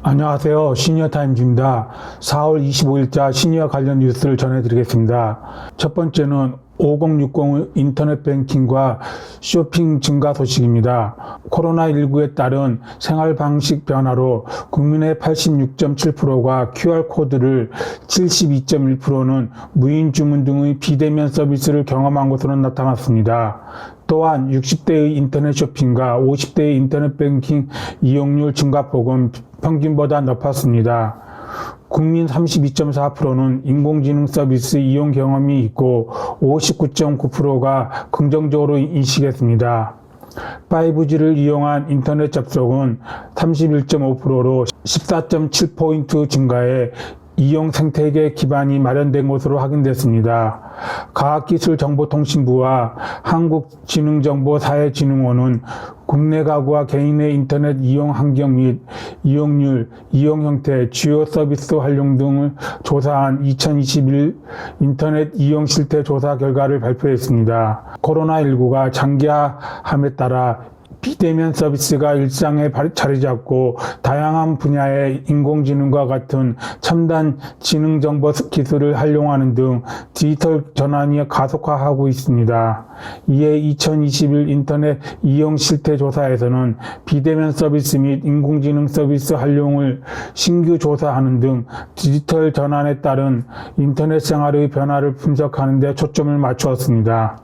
안녕하세요. 시니어타임즈입니다. 4월 25일자 시니어 관련 뉴스를 전해드리겠습니다. 첫 번째는 5060 인터넷 뱅킹과 쇼핑 증가 소식입니다. 코로나19에 따른 생활 방식 변화로 국민의 86.7%가 QR코드를 72.1%는 무인 주문 등의 비대면 서비스를 경험한 것으로 나타났습니다. 또한 60대의 인터넷 쇼핑과 50대의 인터넷 뱅킹 이용률 증가폭은 평균보다 높았습니다. 국민 32.4%는 인공지능 서비스 이용 경험이 있고 59.9%가 긍정적으로 인식했습니다. 5G를 이용한 인터넷 접속은 31.5%로 14.7포인트 증가해 이용 생태계 기반이 마련된 것으로 확인됐습니다. 과학기술정보통신부와 한국지능정보사회진흥원은 국내 가구와 개인의 인터넷 이용 환경 및 이용률, 이용 형태, 주요 서비스 활용 등을 조사한 2021 인터넷 이용 실태 조사 결과를 발표했습니다. 코로나19가 장기화함에 따라 비대면 서비스가 일상에 자리 잡고 다양한 분야의 인공지능과 같은 첨단 지능정보 기술을 활용하는 등 디지털 전환이 가속화하고 있습니다. 이에 2021 인터넷 이용 실태 조사에서는 비대면 서비스 및 인공지능 서비스 활용을 신규 조사하는 등 디지털 전환에 따른 인터넷 생활의 변화를 분석하는 데 초점을 맞추었습니다.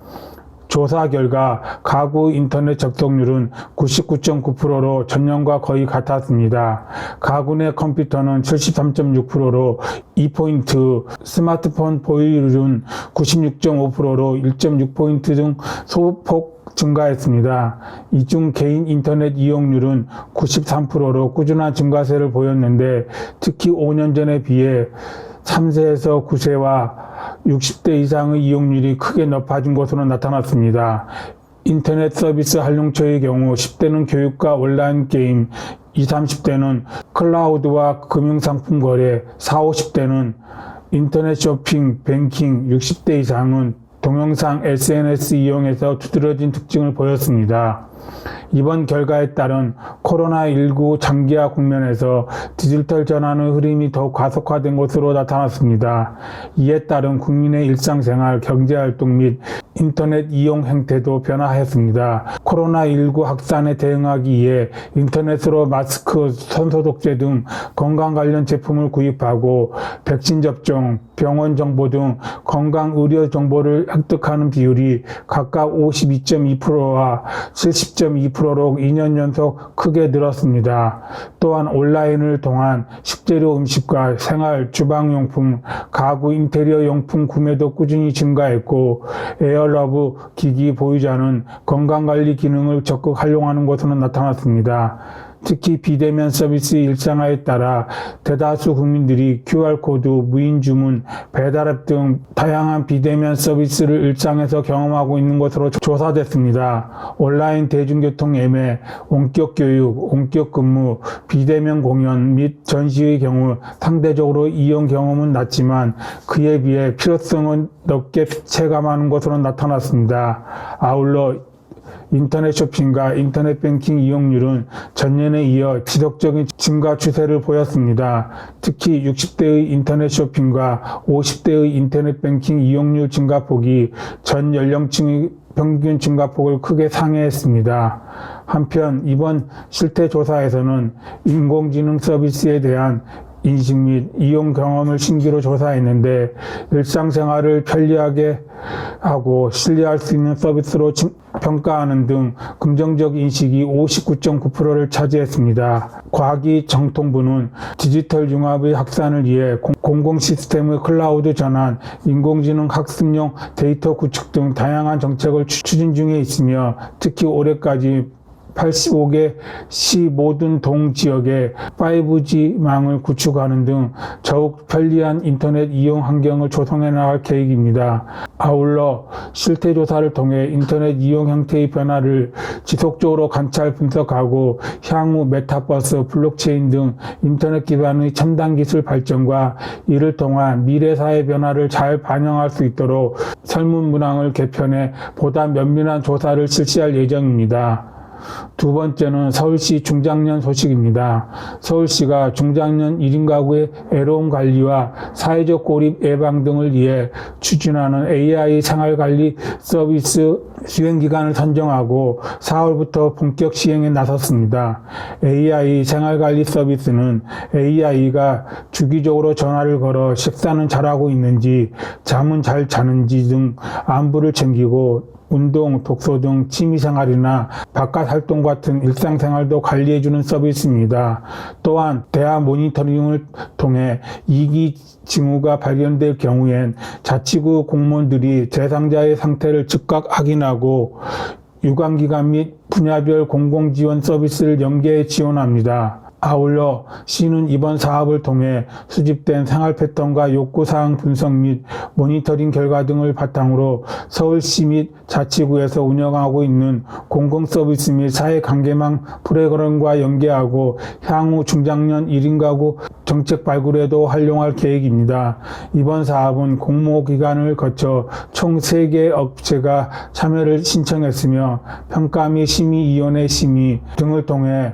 조사 결과 가구 인터넷 접속률은 99.9%로 전년과 거의 같았습니다. 가구 내 컴퓨터는 73.6%로 2포인트, 스마트폰 보유율은 96.5%로 1.6포인트 등 소폭 증가했습니다. 이 중 개인 인터넷 이용률은 93%로 꾸준한 증가세를 보였는데 특히 5년 전에 비해 3세에서 9세와 60대 이상의 이용률이 크게 높아진 것으로 나타났습니다. 인터넷 서비스 활용처의 경우 10대는 교육과 온라인 게임, 20, 30대는 클라우드와 금융상품 거래, 40, 50대는 인터넷 쇼핑, 뱅킹, 60대 이상은 동영상 SNS 이용에서 두드러진 특징을 보였습니다. 이번 결과에 따른 코로나19 장기화 국면에서 디지털 전환의 흐름이 더욱 가속화된 것으로 나타났습니다. 이에 따른 국민의 일상생활, 경제활동 및 인터넷 이용 행태도 변화했습니다. 코로나19 확산에 대응하기 위해 인터넷으로 마스크, 손소독제 등 건강 관련 제품을 구입하고 백신 접종, 병원 정보 등 건강 의료 정보를 획득하는 비율이 각각 52.2%와 70.2%로 2년 연속 크게 늘었습니다. 또한 온라인을 통한 식재료 음식과 생활, 주방용품, 가구 인테리어 용품 구매도 꾸준히 증가했고 에어러브 기기 보유자는 건강관리 기능을 적극 활용하는 것으로 나타났습니다. 특히 비대면 서비스 일상화에 따라 대다수 국민들이 QR코드, 무인주문, 배달앱 등 다양한 비대면 서비스를 일상에서 경험하고 있는 것으로 조사됐습니다. 온라인 대중교통 예매, 원격 교육, 원격 근무, 비대면 공연 및 전시의 경우 상대적으로 이용 경험은 낮지만 그에 비해 필요성은 높게 체감하는 것으로 나타났습니다. 아울러 인터넷 쇼핑과 인터넷 뱅킹 이용률은 전년에 이어 지속적인 증가 추세를 보였습니다. 특히 60대의 인터넷 쇼핑과 50대의 인터넷 뱅킹 이용률 증가폭이 전 연령층의 평균 증가폭을 크게 상회했습니다. 한편 이번 실태 조사에서는 인공지능 서비스에 대한 인식 및 이용 경험을 신규로 조사했는데 일상생활을 편리하게 하고 신뢰할 수 있는 서비스로 평가하는 등 긍정적 인식이 59.9%를 차지했습니다. 과기정통부는 디지털 융합의 확산을 위해 공공 시스템의 클라우드 전환, 인공지능 학습용 데이터 구축 등 다양한 정책을 추진 중에 있으며 특히 올해까지 85개 시 모든 동지역에 5G망을 구축하는 등 더욱 편리한 인터넷 이용 환경을 조성해 나갈 계획입니다. 아울러 실태조사를 통해 인터넷 이용 형태의 변화를 지속적으로 관찰 분석하고 향후 메타버스, 블록체인 등 인터넷 기반의 첨단 기술 발전과 이를 통한 미래 사회 변화를 잘 반영할 수 있도록 설문 문항을 개편해 보다 면밀한 조사를 실시할 예정입니다. 두 번째는 서울시 중장년 소식입니다. 서울시가 중장년 1인 가구의 애로움 관리와 사회적 고립 예방 등을 위해 추진하는 AI 생활관리 서비스 시행기간을 선정하고 4월부터 본격 시행에 나섰습니다. AI 생활관리 서비스는 AI가 주기적으로 전화를 걸어 식사는 잘하고 있는지, 잠은 잘 자는지 등 안부를 챙기고 운동, 독서 등 취미생활이나 바깥 활동 같은 일상생활도 관리해주는 서비스입니다. 또한 대화 모니터링을 통해 이기 징후가 발견될 경우엔 자치구 공무원들이 대상자의 상태를 즉각 확인하고 유관기관 및 분야별 공공지원 서비스를 연계해 지원합니다. 아울러 시는 이번 사업을 통해 수집된 생활 패턴과 욕구사항 분석 및 모니터링 결과 등을 바탕으로 서울시 및 자치구에서 운영하고 있는 공공서비스 및 사회관계망 프로그램과 연계하고 향후 중장년 1인 가구 정책 발굴에도 활용할 계획입니다. 이번 사업은 공모기관을 거쳐 총 3개 업체가 참여를 신청했으며 평가 및 심의위원회 심의 등을 통해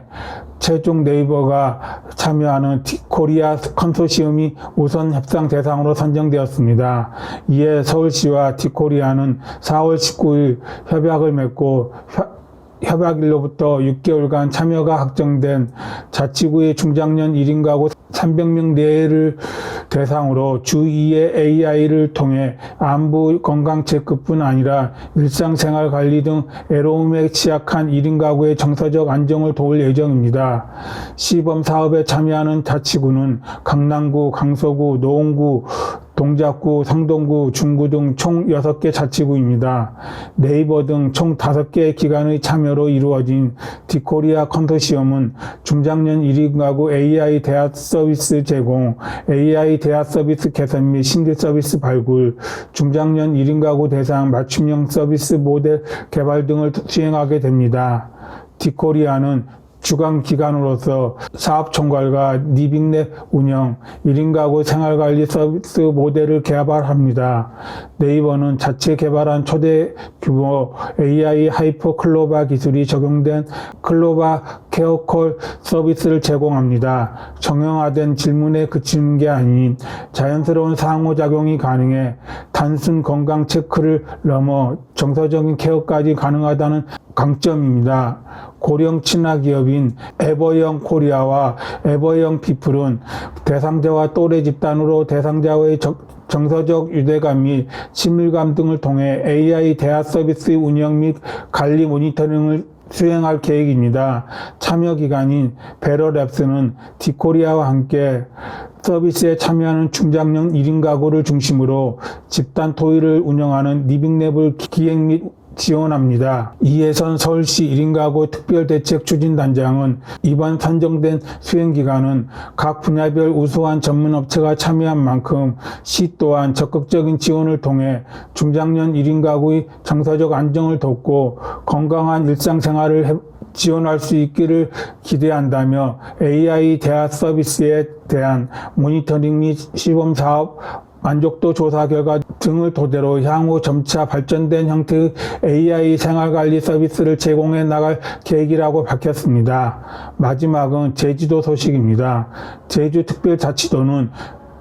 최종 네이버가 참여하는 티코리아 컨소시엄이 우선 협상 대상으로 선정되었습니다. 이에 서울시와 티코리아는 4월 19일 협약을 맺고 협약일로부터 6개월간 참여가 확정된 자치구의 중장년 1인 가구 300명 내외를 대상으로 주 2회 AI를 통해 안부 건강 체크뿐 아니라 일상생활 관리 등 애로움에 취약한 1인 가구의 정서적 안정을 도울 예정입니다. 시범 사업에 참여하는 자치구는 강남구, 강서구, 노원구, 동작구, 성동구, 중구 등 총 6개 자치구입니다. 네이버 등 총 5개의 기관의 참여로 이루어진 디코리아 컨소시엄은 중장년 1인 가구 AI 대화 서비스 제공, AI 대화 서비스 개선 및 신규 서비스 발굴, 중장년 1인 가구 대상 맞춤형 서비스 모델 개발 등을 수행하게 됩니다. 디코리아는 주관 기관으로서 사업 총괄과 니빅넷 운영, 1인 가구 생활관리 서비스 모델을 개발합니다. 네이버는 자체 개발한 초대 규모 AI 하이퍼 클로바 기술이 적용된 클로바 케어콜 서비스를 제공합니다. 정형화된 질문에 그치는 게 아닌 자연스러운 상호작용이 가능해 단순 건강 체크를 넘어 정서적인 케어까지 가능하다는 강점입니다. 고령 친화 기업인 에버영 코리아와 에버영 피플은 대상자와 또래 집단으로 대상자의 정서적 유대감 및 친밀감 등을 통해 AI 대화 서비스 운영 및 관리 모니터링을 수행할 계획입니다. 참여 기관인 베러랩스는 디코리아와 함께 서비스에 참여하는 중장년 1인 가구를 중심으로 집단 토의를 운영하는 니빅랩을 기획 및 지원합니다. 이혜선 서울시 1인 가구 특별대책추진단장은 이번 선정된 수행기간은 각 분야별 우수한 전문업체가 참여한 만큼 시 또한 적극적인 지원을 통해 중장년 1인 가구의 정서적 안정을 돕고 건강한 일상생활을 지원할 수 있기를 기대한다며 AI 대화 서비스에 대한 모니터링 및 시범사업 만족도 조사 결과 등을 토대로 향후 점차 발전된 형태의 AI 생활관리 서비스를 제공해 나갈 계획이라고 밝혔습니다. 마지막은 제주도 소식입니다. 제주특별자치도는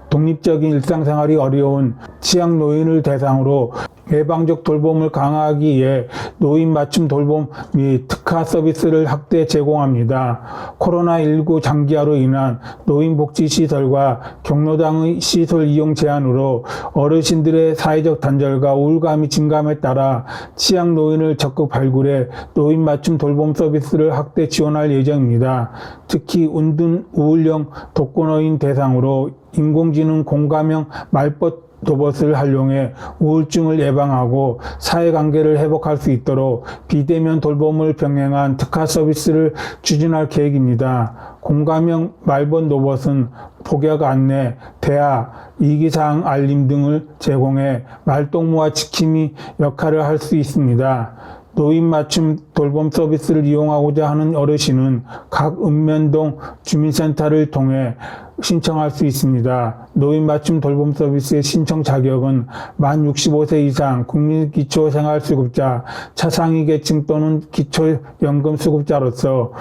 독립적인 일상생활이 어려운 취약 노인을 대상으로 예방적 돌봄을 강화하기 위해 노인 맞춤 돌봄 및 특화 서비스를 확대 제공합니다. 코로나19 장기화로 인한 노인복지시설과 경로당의 시설 이용 제한으로 어르신들의 사회적 단절과 우울감이 증감에 따라 취약 노인을 적극 발굴해 노인 맞춤 돌봄 서비스를 확대 지원할 예정입니다. 특히 운둔 우울형 독거노인 대상으로 인공지능 공감형 말벗 로봇을 활용해 우울증을 예방하고 사회관계를 회복할 수 있도록 비대면 돌봄을 병행한 특화 서비스를 추진할 계획입니다. 공감형 말벗 로봇은 복약 안내, 대화, 이기사항 알림 등을 제공해 말동무와 지킴이 역할을 할 수 있습니다. 노인 맞춤 돌봄 서비스를 이용하고자 하는 어르신은 각 읍면동 주민센터를 통해 신청할 수 있습니다. 노인 맞춤 돌봄 서비스의 신청 자격은 만 65세 이상 국민기초생활수급자, 차상위 계층 또는 기초연금수급자로서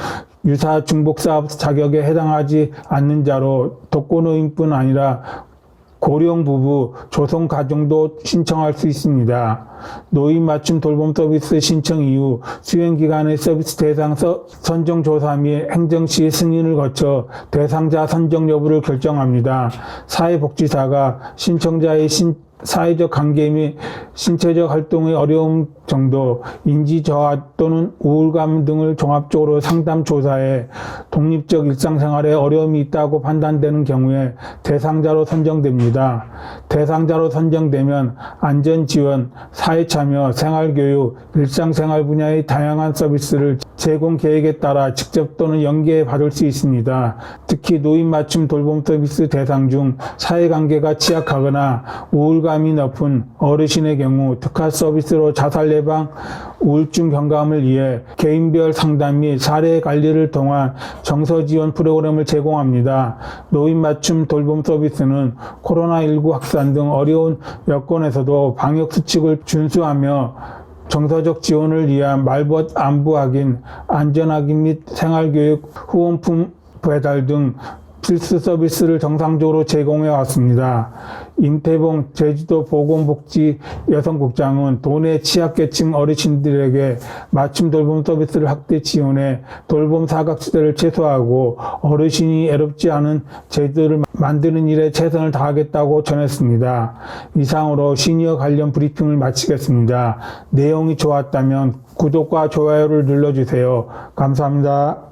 유사 중복사업 자격에 해당하지 않는 자로 독거노인뿐 아니라 고령 부부, 조성 가정도 신청할 수 있습니다. 노인 맞춤 돌봄 서비스 신청 이후 수행기관의 서비스 대상 선정 조사 및 행정시 승인을 거쳐 대상자 선정 여부를 결정합니다. 사회복지사가 신청자의 사회적 관계 및 신체적 활동의 어려움 정도, 인지 저하 또는 우울감 등을 종합적으로 상담 조사해 독립적 일상생활에 어려움이 있다고 판단되는 경우에 대상자로 선정됩니다. 대상자로 선정되면 안전지원, 사회참여, 생활교육, 일상생활 분야의 다양한 서비스를 제공 계획에 따라 직접 또는 연계해 받을 수 있습니다. 특히 노인 맞춤 돌봄 서비스 대상 중 사회관계가 취약하거나 우울감이 높은 어르신의 경우 특화 서비스로 자살 예방, 우울증 경감을 위해 개인별 상담 및 사례 관리를 통한 정서 지원 프로그램을 제공합니다. 노인 맞춤 돌봄 서비스는 코로나19 확산 등 어려운 여건에서도 방역 수칙을 준수하며 정서적 지원을 위한 말벗 안부 확인, 안전 확인 및 생활교육, 후원품 배달 등 필수 서비스를 정상적으로 제공해 왔습니다. 임태봉 제주도 보건복지 여성국장은 도내 취약계층 어르신들에게 맞춤 돌봄 서비스를 확대 지원해 돌봄 사각지대를 최소화하고 어르신이 애롭지 않은 제도를 만드는 일에 최선을 다하겠다고 전했습니다. 이상으로 시니어 관련 브리핑을 마치겠습니다. 내용이 좋았다면 구독과 좋아요를 눌러주세요. 감사합니다.